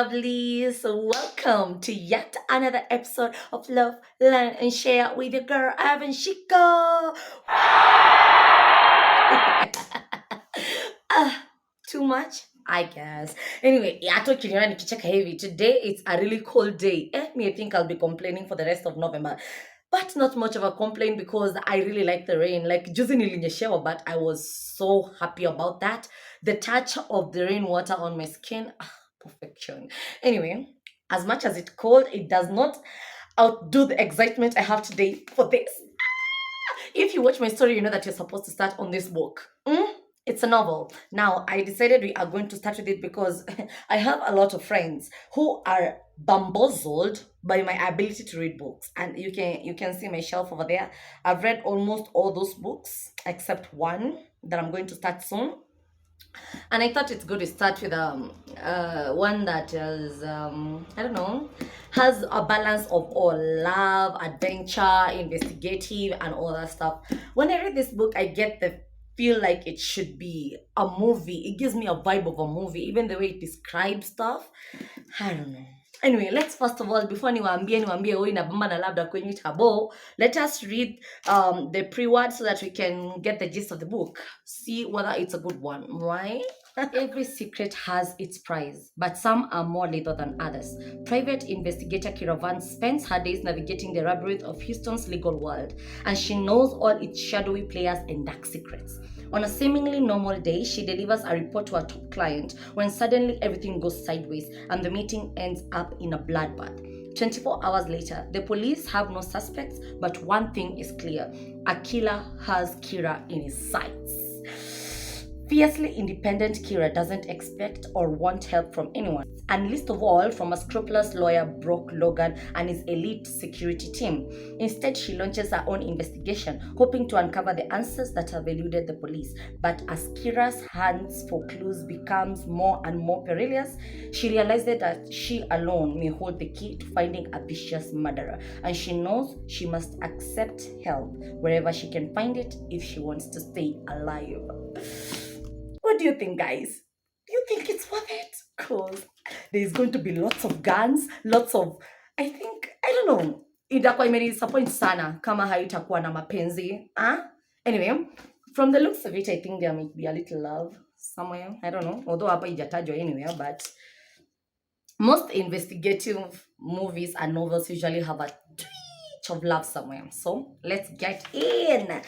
lovelies. Welcome to yet another episode of Love, Learn, and Share with your girl, Evan Chico. Too much? I guess. Anyway, hata ukiniona nikicheka hivi, today it's a really cold day. Me, I think I'll be complaining for the rest of November. But not much of a complaint because I really like the rain. Like, juzi nilinyeshewa, but I was so happy about that. The touch of the rainwater on my skin, perfection. Anyway, as much as it's cold, it does not outdo the excitement I have today for this. If you watch my story, you know that you're supposed to start on this book. It's a novel. Now, I decided we are going to start with it because I have a lot of friends who are bamboozled by my ability to read books. And you can see my shelf over there. I've read almost all those books except one that I'm going to start soon. And I thought it's good to start with one that is I don't know, has a balance of all love, adventure, investigative, and all that stuff. When I read this book, I get the feel like it should be a movie. It gives me a vibe of a movie, even the way it describes stuff. I don't know. Anyway, let's first of all, before niwaambie hoi na bamba na labda kwenye tabo, let us read the pre-word so that we can get the gist of the book. See whether it's a good one, right? Every secret has its price, but some are more lethal than others. Private investigator Kira Vance spends her days navigating the labyrinth of Houston's legal world, and she knows all its shadowy players and dark secrets. On a seemingly normal day, she delivers a report to her top client when suddenly everything goes sideways and the meeting ends up in a bloodbath. 24 hours later, the police have no suspects, but one thing is clear: a killer has Kira in his sights. Fiercely independent Kira doesn't expect or want help from anyone, and least of all from a scrupulous lawyer Brock Logan and his elite security team. Instead, she launches her own investigation, hoping to uncover the answers that have eluded the police. But as Kira's hands for clues becomes more and more perilous, she realizes that she alone may hold the key to finding a vicious murderer, and she knows she must accept help wherever she can find it if she wants to stay alive. What do you think, guys? Do you think it's worth it? Because there's going to be lots of guns, lots of, I don't know, itakuwa imenidisappoint sana kama haitakuwa na mapenzi. Anyway, from the looks of it, I think there might be a little love somewhere. I don't know, although hapa ijatajwa anywhere, but most investigative movies and novels usually have a twitch of love somewhere. So let's get in.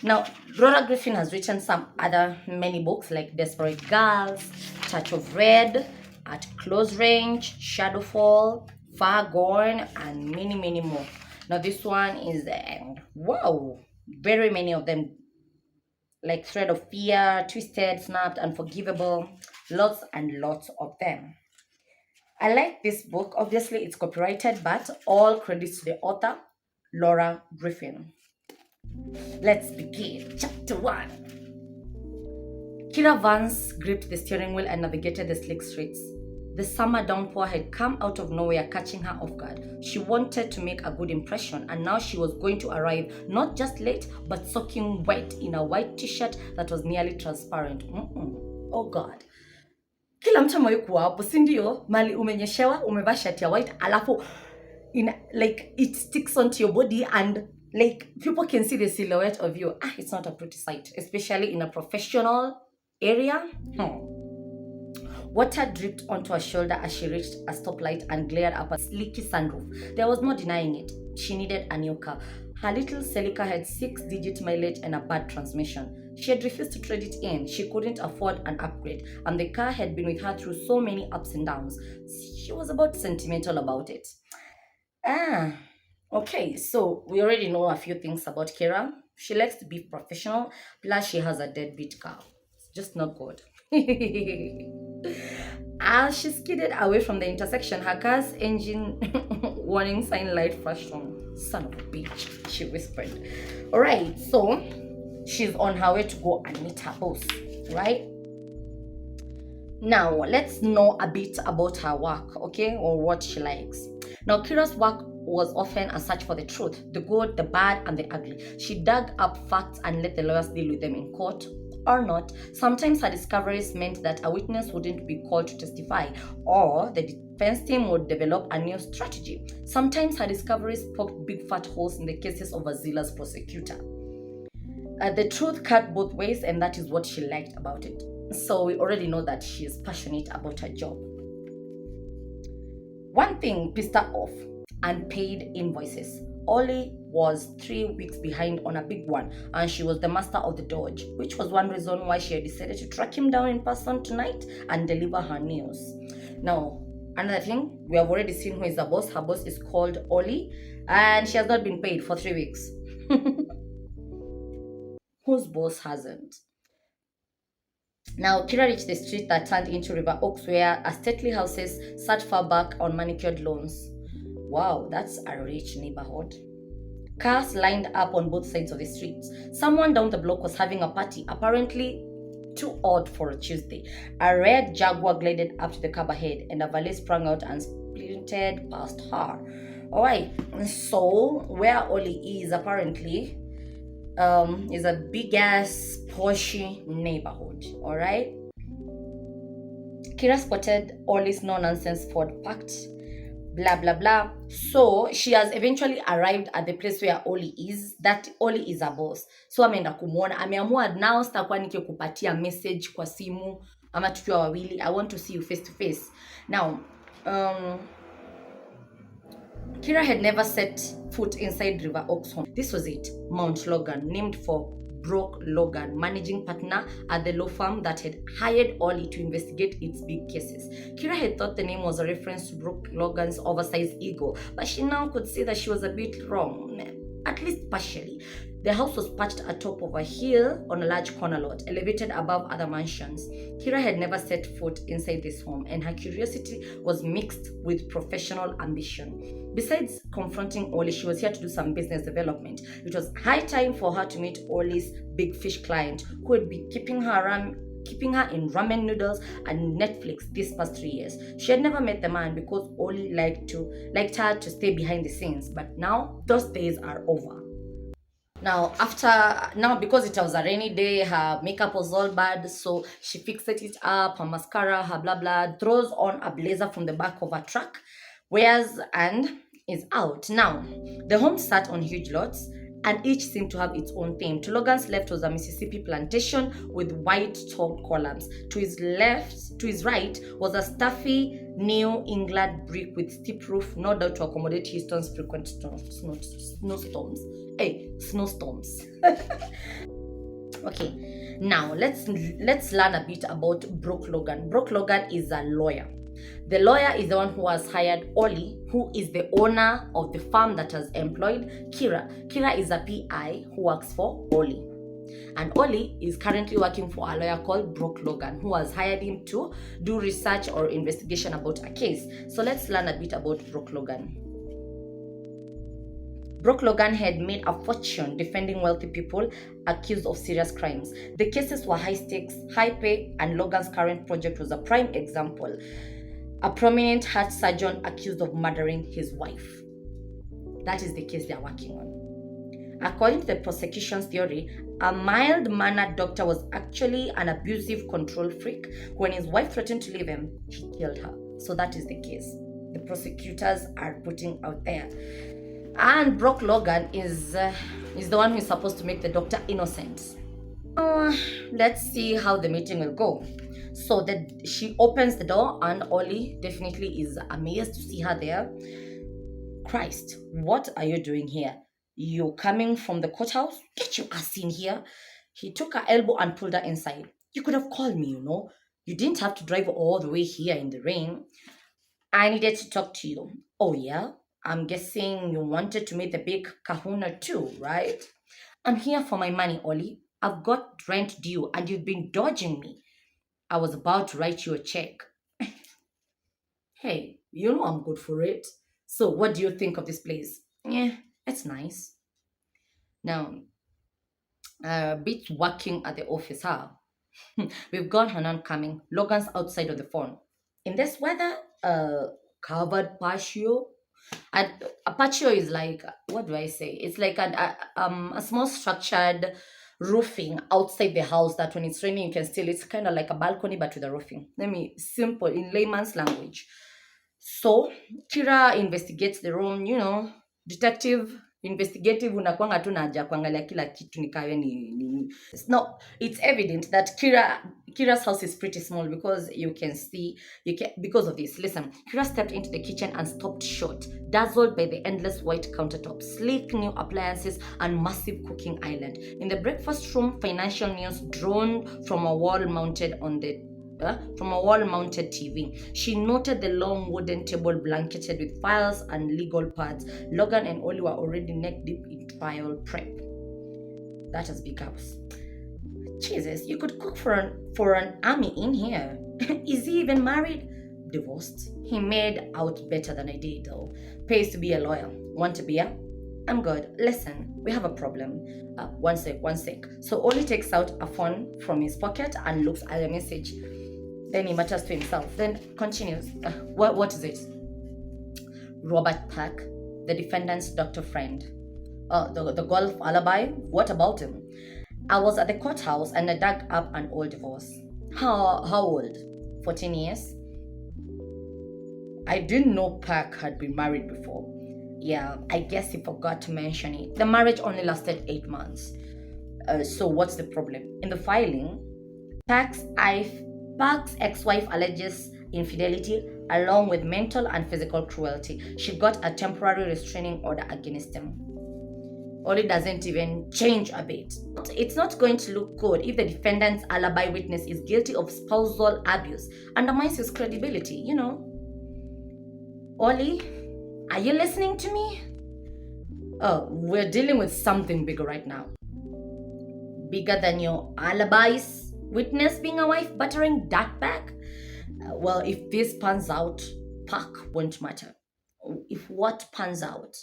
Now, Laura Griffin has written some other many books like Desperate Girls, Touch of Red, At Close Range, Shadowfall, Far Gone, and many, many more. Now, this one is, wow, very many of them, like Thread of Fear, Twisted, Snapped, Unforgivable, lots and lots of them. I like this book. Obviously, it's copyrighted, but all credits to the author, Laura Griffin. Let's begin. Chapter 1. Kira Vance gripped the steering wheel and navigated the slick streets. The summer downpour had come out of nowhere, catching her off guard. She wanted to make a good impression, and now she was going to arrive not just late, but soaking wet in a white t-shirt that was nearly transparent. Oh God. Kila mtu amewahi kuwa hapo, si ndio? Mali umenyeshewa, umevaa shati ya white, alafu like it sticks onto your body and like people can see the silhouette of you. It's not a pretty sight, especially in a professional area. Water dripped onto her shoulder as she reached a stoplight and glared up a sleeky sunroof. There was no denying it. She needed a new car. Her little Celica had 6-digit mileage and a bad transmission. She had refused to trade it in. She couldn't afford an upgrade, and the car had been with her through so many ups and downs. She was about sentimental about it. Okay, so we already know a few things about Kira. She likes to be professional, plus she has a deadbeat car. It's just not good. As she skidded away from the intersection, her car's engine warning sign light flashed on. Son of a bitch, she whispered. Alright, so she's on her way to go and meet her boss, right? Now, let's know a bit about her work, okay, or what she likes. Now, Kira's work was often a search for the truth, the good, the bad, and the ugly. She dug up facts and let the lawyers deal with them in court, or not. Sometimes her discoveries meant that a witness wouldn't be called to testify, or the convinced him would develop a new strategy. Sometimes her discoveries poked big fat holes in the cases of Azila's prosecutor. The truth cut both ways, and that is what she liked about it. So we already know that she is passionate about her job. One thing pissed her off: unpaid invoices. Ollie was 3 weeks behind on a big one, and she was the master of the dodge, which was one reason why she had decided to track him down in person tonight and deliver her news. Now, another thing, we have already seen who is the boss. Her boss is called Ollie, and she has not been paid for 3 weeks. Whose boss hasn't? Now, Kira reached the street that turned into River Oaks, where a stately houses sat far back on manicured lawns. Wow, that's a rich neighborhood. Cars lined up on both sides of the streets. Someone down the block was having a party, apparently too odd for a Tuesday. A red Jaguar glided up to the cab ahead, and a valet sprang out and sprinted past her. Alright, so where Ollie is apparently is a big ass poshy neighborhood. Alright. Kira spotted Ollie's no nonsense Ford parked, blah blah blah. So she has eventually arrived at the place where Ollie is. That Ollie is a boss. So ameenda kumwona, ameamua now sitakuwa nikikupatia message kwa simu ama tukiwa wawili. I want to see you face to face. Now, Kira had never set foot inside River Oaks home. This was it, Mount Logan, named for Brooke Logan, managing partner at the law firm that had hired Ollie to investigate its big cases. Kira had thought the name was a reference to Brooke Logan's oversized ego, but she now could see that she was a bit wrong, at least partially. The house was perched atop of a hill on a large corner lot, elevated above other mansions. Kira had never set foot inside this home, and her curiosity was mixed with professional ambition. Besides confronting Ollie, she was here to do some business development. It was high time for her to meet Ollie's big fish client, who had been keeping her in ramen noodles and Netflix these past 3 years. She had never met the man because Ollie liked her to stay behind the scenes, but now those days are over. Now, because it was a rainy day, her makeup was all bad, so she fixed it up, her mascara, her blah blah, throws on a blazer from the back of her truck, wears and is out. Now, the home sat on huge lots, and each seemed to have its own theme. To Logan's left was a Mississippi plantation with white topped columns. To his right, was a stuffy New England brick with steep roof, no doubt to accommodate Houston's frequent snowstorms. Snowstorms. Okay, now let's learn a bit about Brooke Logan. Brooke Logan is a lawyer. The lawyer is the one who has hired Ollie, who is the owner of the firm that has employed Kira. Kira is a PI who works for Ollie. And Ollie is currently working for a lawyer called Brooke Logan, who has hired him to do research or investigation about a case. So let's learn a bit about Brooke Logan. Brooke Logan had made a fortune defending wealthy people accused of serious crimes. The cases were high stakes, high pay, and Logan's current project was a prime example. A prominent heart surgeon accused of murdering his wife. That is the case they are working on. According to the prosecution's theory, a mild-mannered doctor was actually an abusive control freak. When his wife threatened to leave him, he killed her. So that is the case the prosecutors are putting out there. And Brooke Logan is the one who is supposed to make the doctor innocent. Let's see how the meeting will go. So that she opens the door, and Ollie definitely is amazed to see her there. Christ, what are you doing here? You coming from the courthouse? Get your ass in here. He took her elbow and pulled her inside. You could have called me, You didn't have to drive all the way here in the rain. I needed to talk to you. Oh yeah? I'm guessing you wanted to meet the big kahuna too, right? I'm here for my money, Ollie. I've got rent due and you've been dodging me. I was about to write you a check. Hey, I'm good for it. So what do you think of this place? Yeah, it's nice. Now, a bit working at the office, huh? We've got Hanan coming. Logan's outside on the phone. In this weather, covered patio. And a patio is like, what do I say? It's like a small structured roofing outside the house that when it's raining, it's kind of like a balcony, but with a roofing. Simple in layman's language. So Kira investigates the room, detective investigative unakwanga tu na haja kuangalia kila kitu nikawe ni. No, it's evident that Kira's house is pretty small because because of this. Listen, Kira stepped into the kitchen and stopped short, dazzled by the endless white countertops, sleek new appliances, and massive cooking island. In the breakfast room, financial news droned from a wall-mounted TV. She noted the long wooden table blanketed with files and legal pads. Logan and Ollie were already neck deep in trial prep. That has big ups. Jesus, you could cook for an army in here. Is he even married? Divorced. He made out better than I did though. Pays to be a lawyer. Want a beer? I'm good. Listen, we have a problem. One sec. So Ollie takes out a phone from his pocket and looks at the message. Then he mutters to himself. Then continues. What is it? Robert Park, the defendant's doctor friend. The golf alibi? What about him? I was at the courthouse and I dug up an old divorce. How old? 14 years? I didn't know Park had been married before. Yeah, I guess he forgot to mention it. The marriage only lasted 8 months. So what's the problem? In the filing, Park's ex-wife alleges infidelity along with mental and physical cruelty. She got a temporary restraining order against him. Ollie doesn't even change a bit. It's not going to look good if the defendant's alibi witness is guilty of spousal abuse. Undermines his credibility, Ollie, are you listening to me? Oh, we're dealing with something bigger right now. Bigger than your alibis? Witness being a wife buttering that back? Well, if this pans out, Park won't matter. If what pans out?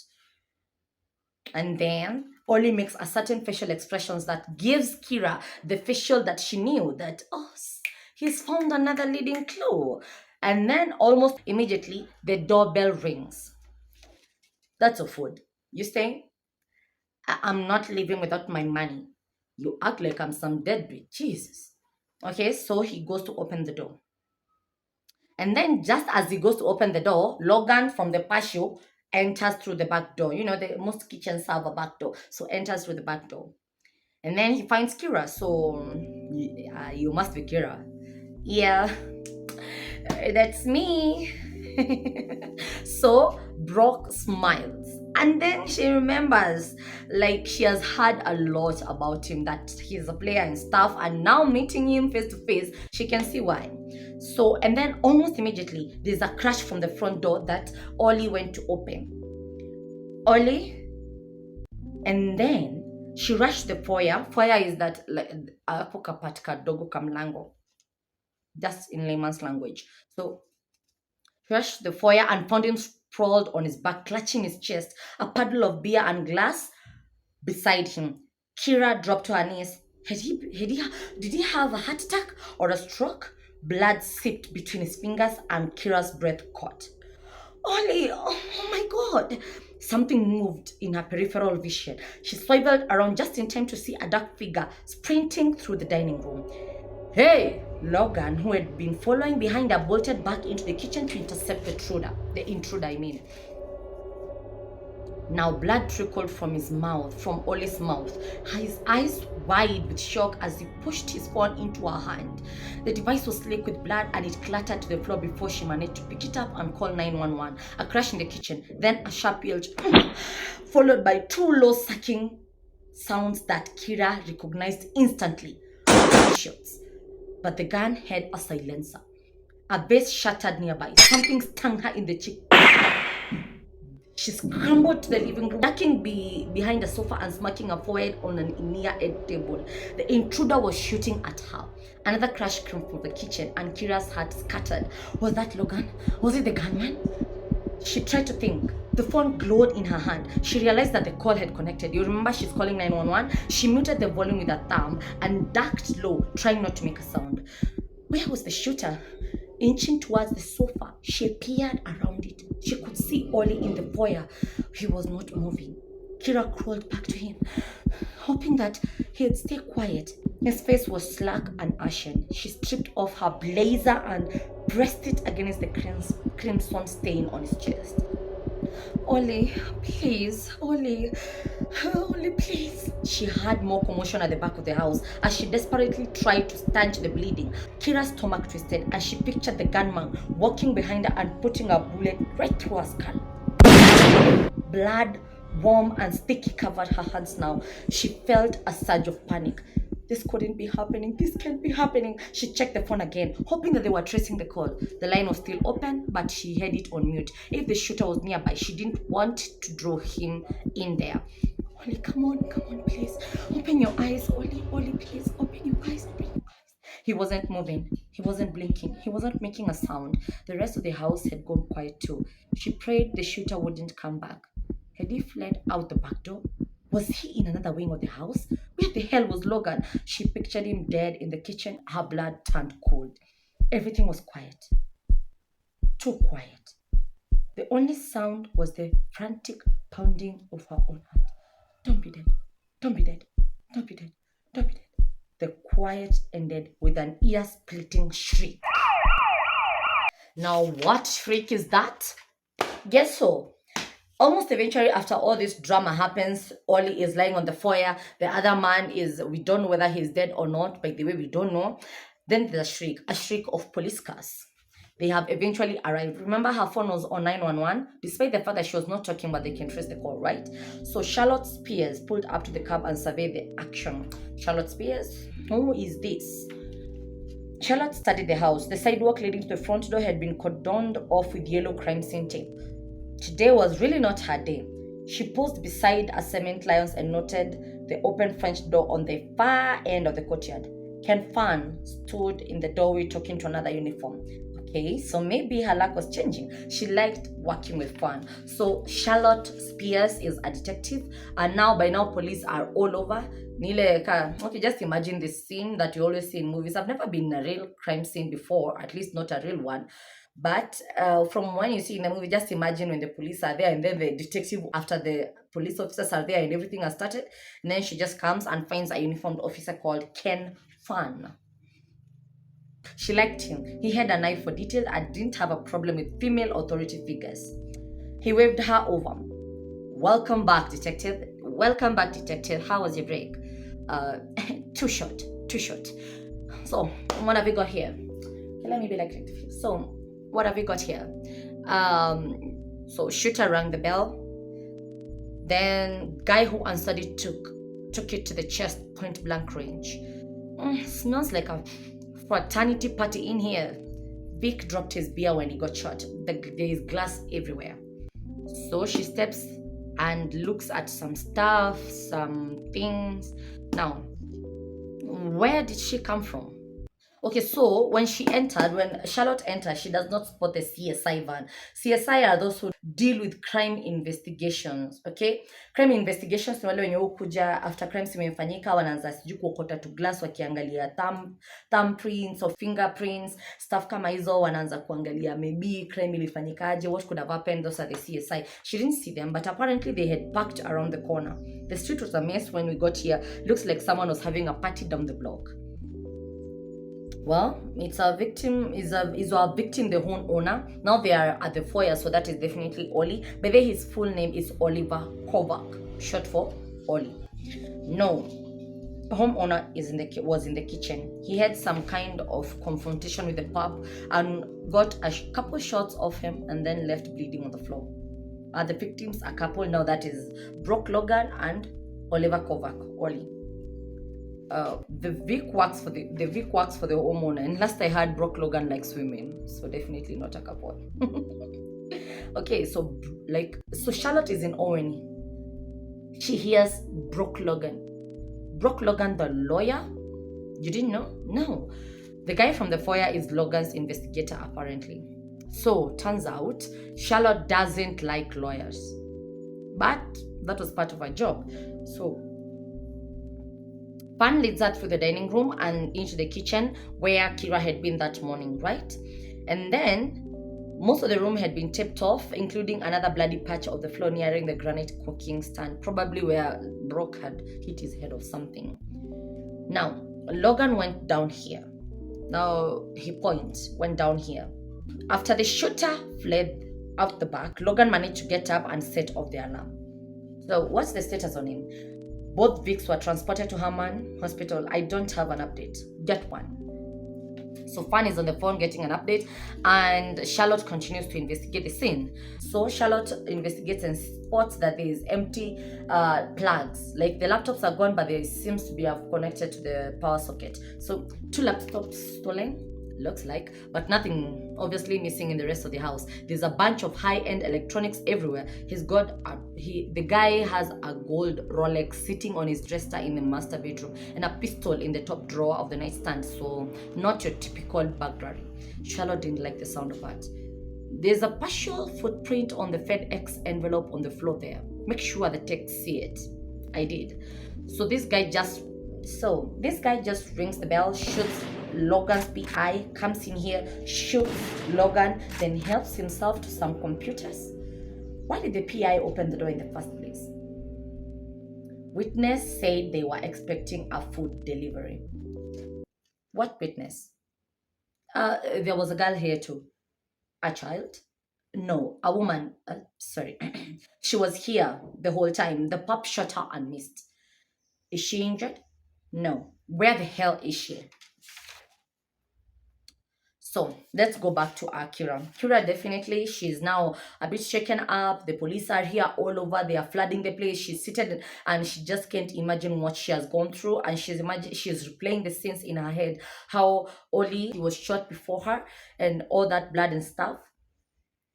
And then Ollie makes a certain facial expressions that gives Kira the facial that she knew that, he's found another leading clue. And then almost immediately, the doorbell rings. That's a food. You staying? I'm not leaving without my money. You act like I'm some deadbeat. Jesus. Okay, so he goes to open the door. And then just as he goes to open the door, Logan from the patio enters through the back door. Most kitchens have a back door. So enters through the back door. And then he finds Kira. So, you must be Kira. Yeah, that's me. So Brock smiles. And then she remembers, like, she has heard a lot about him, that he's a player and stuff. And now meeting him face to face, she can see why. So, and then almost immediately, there's a crash from the front door that Ollie went to open. Ollie? And then she rushed the foyer. Foyer is that, like, ako kapati kadogo kamlango. Just in layman's language. So, rushed the foyer and found him sprawled on his back, clutching his chest, a puddle of beer and glass beside him. Kira dropped to her knees. Did he have a heart attack or a stroke? Blood seeped between his fingers and Kira's breath caught. Ollie, oh my God. Something moved in her peripheral vision. She swiveled around just in time to see a dark figure sprinting through the dining room. Hey! Logan, who had been following behind her, bolted back into the kitchen to intercept the intruder. Now blood trickled from Ollie's mouth, his eyes wide with shock as he pushed his phone into her hand. The device was slick with blood and it clattered to the floor before she managed to pick it up and call 911. A crash in the kitchen, then a sharp yelp, followed by two low sucking sounds that Kira recognized instantly. Shots. But the gun had a silencer. A vase shattered nearby. Something stung her in the cheek. She scrambled to the living room, ducking behind the sofa and smacking her forehead on an near-end table. The intruder was shooting at her. Another crash came from the kitchen and Kira's heart scattered. Was that Logan? Was it the gunman? She tried to think. The phone glowed in her hand. She realized that the call had connected. You remember she's calling 911? She muted the volume with her thumb and ducked low, trying not to make a sound. Where was the shooter? Inching towards the sofa, she peered around it. She could see Ollie in the foyer. He was not moving. Kira crawled back to him, hoping that he'd stay quiet. His face was slack and ashen. She stripped off her blazer and pressed it against the crimson stain on his chest. Ollie, please, Ollie, Ollie, please. She had more commotion at the back of the house as she desperately tried to stanch the bleeding. Kira's stomach twisted as she pictured the gunman walking behind her and putting a bullet right through her skull. Blood, warm and sticky covered her hands now. She felt a surge of panic. This couldn't be happening. This can't be happening. She checked the phone again, hoping that they were tracing the call. The line was still open, but she had it on mute. If the shooter was nearby, she didn't want to draw him in there. Ollie, come on, please. Open your eyes, Ollie, please. Open your eyes, open your eyes. He wasn't moving. He wasn't blinking. He wasn't making a sound. The rest of the house had gone quiet too. She prayed the shooter wouldn't come back. Had he fled out the back door? Was he in another wing of the house? Where the hell was Logan? She pictured him dead in the kitchen. Her blood turned cold. Everything was quiet. Too quiet. The only sound was the frantic pounding of her own heart. Don't be dead. Don't be dead. Don't be dead. Don't be dead. The quiet ended with an ear-splitting shriek. Now, what shriek is that? Guess so. Almost eventually, after all this drama happens, Ollie is lying on the foyer. The other man we don't know whether he's dead or not. By the way, we don't know. Then there's a shriek of police cars. They have eventually arrived. Remember, her phone was on 911, despite the fact that she was not talking, but they can trace the call, right? So Charlotte Spears pulled up to the cab and surveyed the action. Charlotte Spears? Who is this? Charlotte studied the house. The sidewalk leading to the front door had been cordoned off with yellow crime scene tape. Today was really not her day. She paused beside a cement lions and noted the open French door on the far end of the courtyard. Ken Fan stood in the doorway talking to another uniform. Okay, so maybe her luck was changing. She liked working with Fan. So Charlotte Spears is a detective, and by now police are all over. Okay, just imagine this scene that you always see in movies. I've never been in a real crime scene before, at least not a real one. But from when you see in the movie, just imagine when the police are there and then the detective, after the police officers are there and everything has started, and then she just comes and finds a uniformed officer called Ken Fan. She liked him. He had an eye for detail and didn't have a problem with female authority figures. He waved her over. Welcome back, detective. Welcome back, detective. How was your break? Too short. So, what have we got here? Let me be like, so, what have we got here? So shooter rang the bell. Then guy who answered it took it to the chest point blank range. Smells like a fraternity party in here. Vic dropped his beer when he got shot. There is glass everywhere. So she steps and looks at some stuff, some things. Now, where did she come from? Okay, so when Charlotte entered, she does not spot the CSI van. CSI are those who deal with crime investigations, okay? Crime investigations ni wale wenye hukuja after crimes imefanyika, wanaanza sijui kuokota tu glass wakiangalia thumbprints or fingerprints, stuff kama hizo, wanaanza kuangalia maybe crime ilifanyikaje, what could have happened. Those are the CSI. She didn't see them, but apparently they had parked around the corner. The street was a mess when we got here. Looks like someone was having a party down the block. Well, it's a victim, is our victim the homeowner. Now they are at the foyer, so that is definitely Ollie. But then his full name is Oliver Kovac, short for Ollie. No, the homeowner was in the kitchen. He had some kind of confrontation with the pub and got a couple shots of him and then left bleeding on the floor. The victims, a couple now, that is Brock Logan and Oliver Kovac, Ollie. The Vic works for the homeowner, and last I heard Brock Logan likes women, so definitely not a couple. Okay, so Charlotte is in Owen. She hears Brock Logan the lawyer. You didn't know? No, the guy from the foyer is Logan's investigator apparently. So turns out Charlotte doesn't like lawyers, but that was part of her job. So Pan leads her through the dining room and into the kitchen where Kira had been that morning, right? And then most of the room had been taped off, including another bloody patch of the floor nearing the granite cooking stand, probably where Brock had hit his head or something. Now, Logan went down here. Now he points, went down here. After the shooter fled out the back, Logan managed to get up and set off the alarm. So, what's the status on him? Both Vicks were transported to Herman Hospital. I don't have an update. Get one. So Fan is on the phone getting an update, and Charlotte continues to investigate the scene. So Charlotte investigates and spots that there is empty plugs. Like the laptops are gone, but they seems to be have connected to the power socket. So two laptops stolen, looks like, but nothing obviously missing in the rest of the house. There's a bunch of high-end electronics everywhere. The guy has a gold Rolex sitting on his dresser in the master bedroom and a pistol in the top drawer of the nightstand. So not your typical burglary. Charlotte didn't like the sound of that. There's a partial footprint on the FedEx envelope on the floor there. Make sure the techs see it. I did. This guy just rings the bell, shoots Logan's PI, comes in here, shoots Logan, then helps himself to some computers. Why did the PI open the door in the first place? Witness said they were expecting a food delivery. What witness? There was a girl here too. A child? No, a woman. Sorry. She was here the whole time. The pup shot her and missed. Is she injured? No. Where the hell is she? So let's go back to our Kira. Kira, definitely, she's now a bit shaken up. The police are here all over. They are flooding the place. She's seated and she just can't imagine what she has gone through. And she's replaying the scenes in her head. How Oli was shot before her and all that blood and stuff.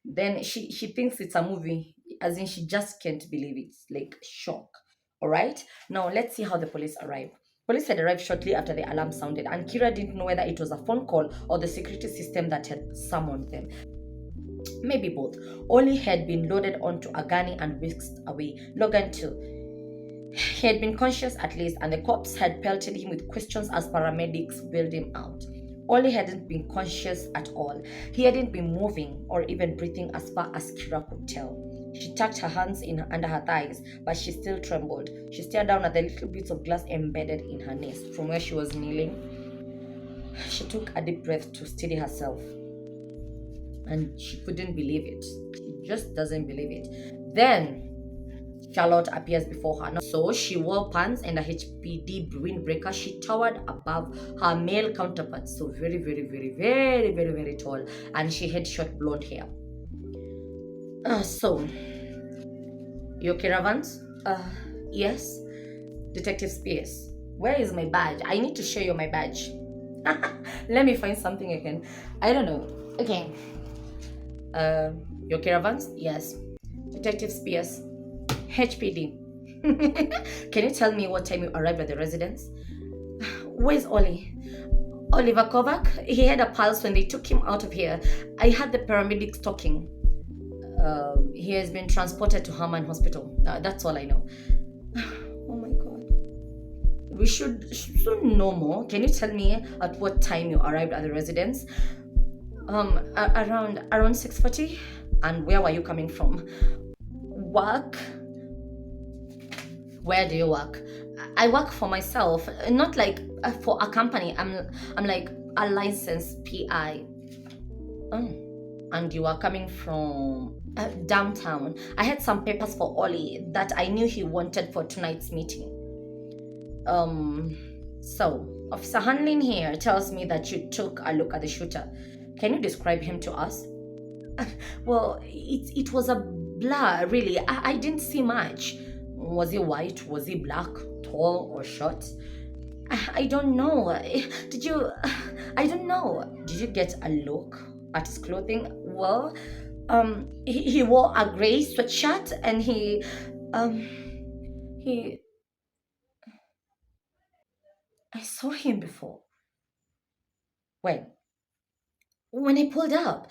Then she thinks it's a movie, as in she just can't believe it. Like shock. All right. Now let's see how the police arrive. Police had arrived shortly after the alarm sounded, and Kira didn't know whether it was a phone call or the security system that had summoned them. Maybe both. Oli had been loaded onto a gurney and whisked away. Logan too. He had been conscious at least, and the cops had pelted him with questions as paramedics bailed him out. Oli hadn't been conscious at all. He hadn't been moving or even breathing as far as Kira could tell. She tucked her hands under her thighs, but she still trembled. She stared down at the little bits of glass embedded in her nest from where she was kneeling. She took a deep breath to steady herself, and she couldn't believe it. She just doesn't believe it. Then Charlotte appears before her. So she wore pants and a HPD windbreaker. She towered above her male counterparts. So very, very, very, very, very, very tall. And she had short blonde hair. So, you okay, Ravans? Yes. Detective Spears. Where is my badge? I need to show you my badge. Let me find something again. I don't know. Okay. You okay, Ravans? Yes. Detective Spears. HPD. Can you tell me what time you arrived at the residence? Where's Oli? Oliver Kovac? He had a pulse when they took him out of here. I had the paramedics talking. He has been transported to Herman Hospital. That's all I know. Oh my god. We should soon know more. Can you tell me at what time you arrived at the residence? Around 6:40. And where were you coming from? Work? Where do you work? I work for myself, not like for a company. I'm like a licensed PI. Oh. And you are coming from downtown. I had some papers for Ollie that I knew he wanted for tonight's meeting. So Officer Hanlin here tells me that you took a look at the shooter. Can you describe him to us? Well, it was a blur, really. I didn't see much. Was he white? Was he black? Tall or short? I don't know. I don't know. Did you get a look at his clothing? Well, he wore a gray sweatshirt and he I saw him before. When? When I pulled up.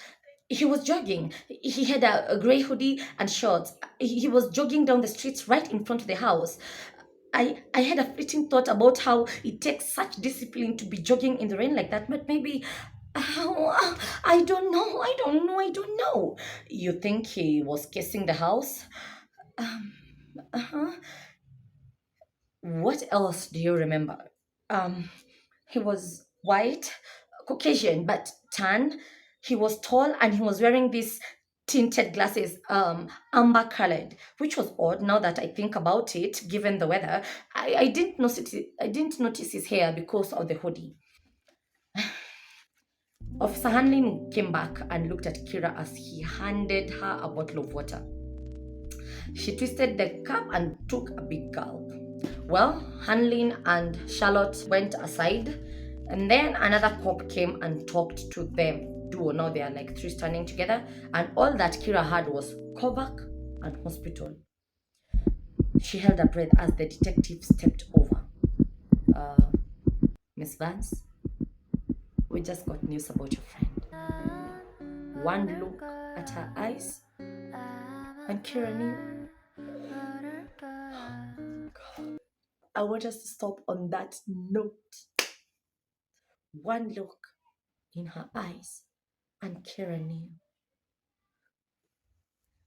He was jogging. He had a gray hoodie and shorts. He was jogging down the streets right in front of the house. I had a fleeting thought about how it takes such discipline to be jogging in the rain like that, but maybe I don't know. I don't know. You think he was kissing the house? Um, uh-huh. What else do you remember? Um, He was white, Caucasian, but tan. He was tall and he was wearing these tinted glasses, amber colored, which was odd now that I think about it, given the weather. I didn't notice his hair because of the hoodie. Officer Hanlin came back and looked at Kira as he handed her a bottle of water. She twisted the cup and took a big gulp. Well, Hanlin and Charlotte went aside, and then another cop came and talked to them. Duo, now they are like three standing together, and all that Kira had was Kovac and hospital. She held her breath as the detective stepped over. Uh, Miss Vance, we just got news about your friend. One look at her eyes, and Kira knew. I want us to stop on that note. One look in her eyes, and Kira knew.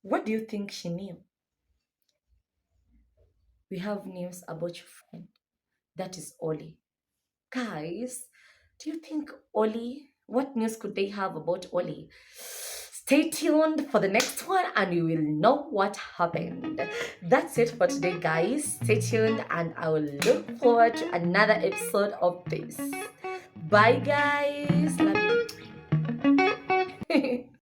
What do you think she knew? We have news about your friend. That is Ollie. Guys, do you think Ollie, what news could they have about Ollie? Stay tuned for the next one and you will know what happened. That's it for today, guys. Stay tuned and I will look forward to another episode of this. Bye, guys. Love you.